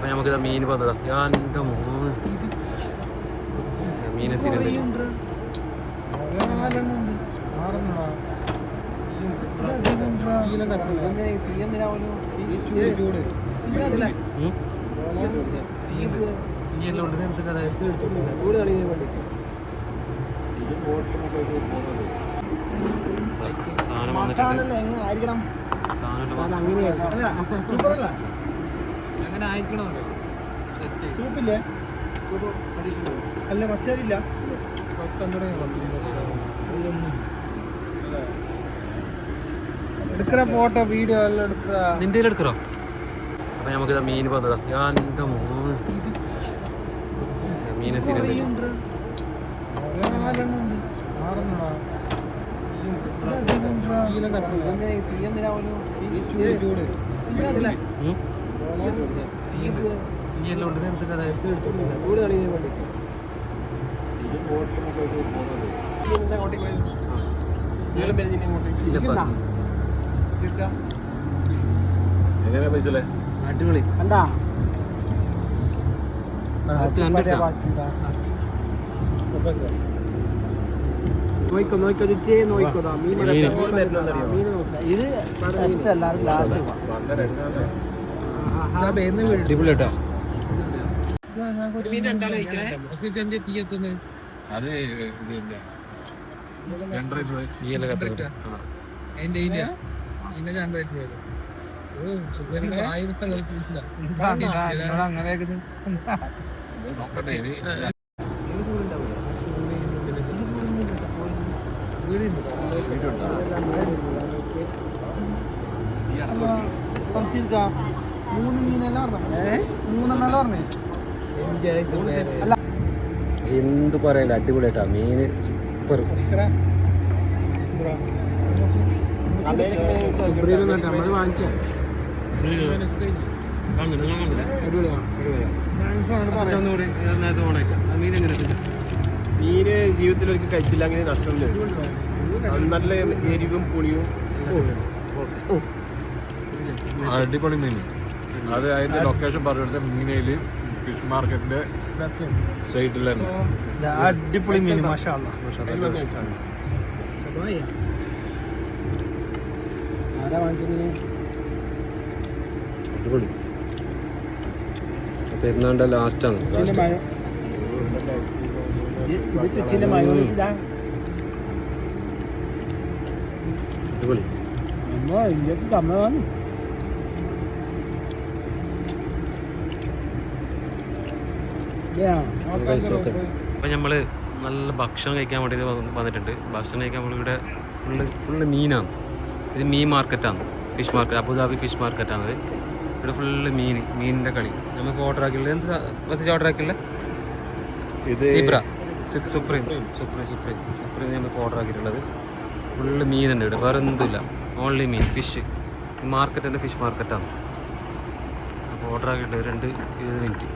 അപ്പം നമുക്കിതാ മീൻ വന്നതാ. എൻ്റെ മീനെ തിരുണ്ട്. തീയെല്ലാം ഉണ്ട്. എന്ത് കഥ സാധനം വന്നിട്ടുണ്ട്. അങ്ങനെ ആയിരിക്കണമല്ലോ. സൂപ്പില്ലേ? അല്ല മസാല എടുക്കറ ഫോട്ടോ വീഡിയോ എല്ലാം എടുക്കറ. നിന്റെ എടുക്കറോ? അപ്പൊ നമുക്ക് മീൻ വന്നതാ. എൻ്റെ മീനെ തിരുണ്ട്. തീയെല്ലാം ഉണ്ട്. എന്ത് കഥ എങ്ങനെ പൈസല്ലേ? അടിപൊളി. നോയിക്കോ ഇത് അടിപൊളിയാട്ടോ. അത് എന്ത് പറയല, അടിപൊളിയായിട്ടാ മീന്. സൂപ്പർ. മീന് ജീവിതത്തിൽ ഒരിക്കൽ കഴിച്ചില്ല, അങ്ങനെ നഷ്ടമില്ല. നല്ല എരിവും പുളിയും. അടിപൊളി മീൻ. അത് അതിന്റെ ലൊക്കേഷൻ പറഞ്ഞെടുത്ത മീനയില് ഫിഷ് മാർക്കറ്റിന്റെ സൈഡിൽ തന്നെ. അടിപൊളി മീൻ. മാഷാ അടിപൊളി. പെരുന്നാണ്ട ലാസ്റ്റാണ്. അടിപൊളി. അപ്പം നമ്മൾ നല്ല ഭക്ഷണം കഴിക്കാൻ വേണ്ടി വന്നിട്ടുണ്ട്. ഭക്ഷണം കഴിക്കാൻ നമ്മളിവിടെ ഫുള്ള് മീനാണ്. ഇത് മീൻ മാർക്കറ്റാണ്, ഫിഷ് മാർക്കറ്റ്, അബുദാബി ഫിഷ് മാർക്കറ്റാണത്. ഇവിടെ ഫുള്ള് മീനിൻ്റെ കളി. നമുക്ക് ഓർഡർ ആക്കിയുള്ളത് എന്ത് മെസ്സേജ് ഓർഡർ ആക്കിയുള്ളത്? ഇത് സുപ്രീം നമുക്ക് ഓർഡർ ആക്കിയിട്ടുള്ളത്. ഫുള്ള് മീനുണ്ട് ഇവിടെ, വേറെ എന്തുമില്ല, ഓൺലി മീൻ, ഫിഷ്. മാർക്കറ്റിൻ്റെ ഫിഷ് മാർക്കറ്റാണ്. അപ്പോൾ ഓർഡർ ആക്കിയിട്ട് 2 മിനിറ്റ്.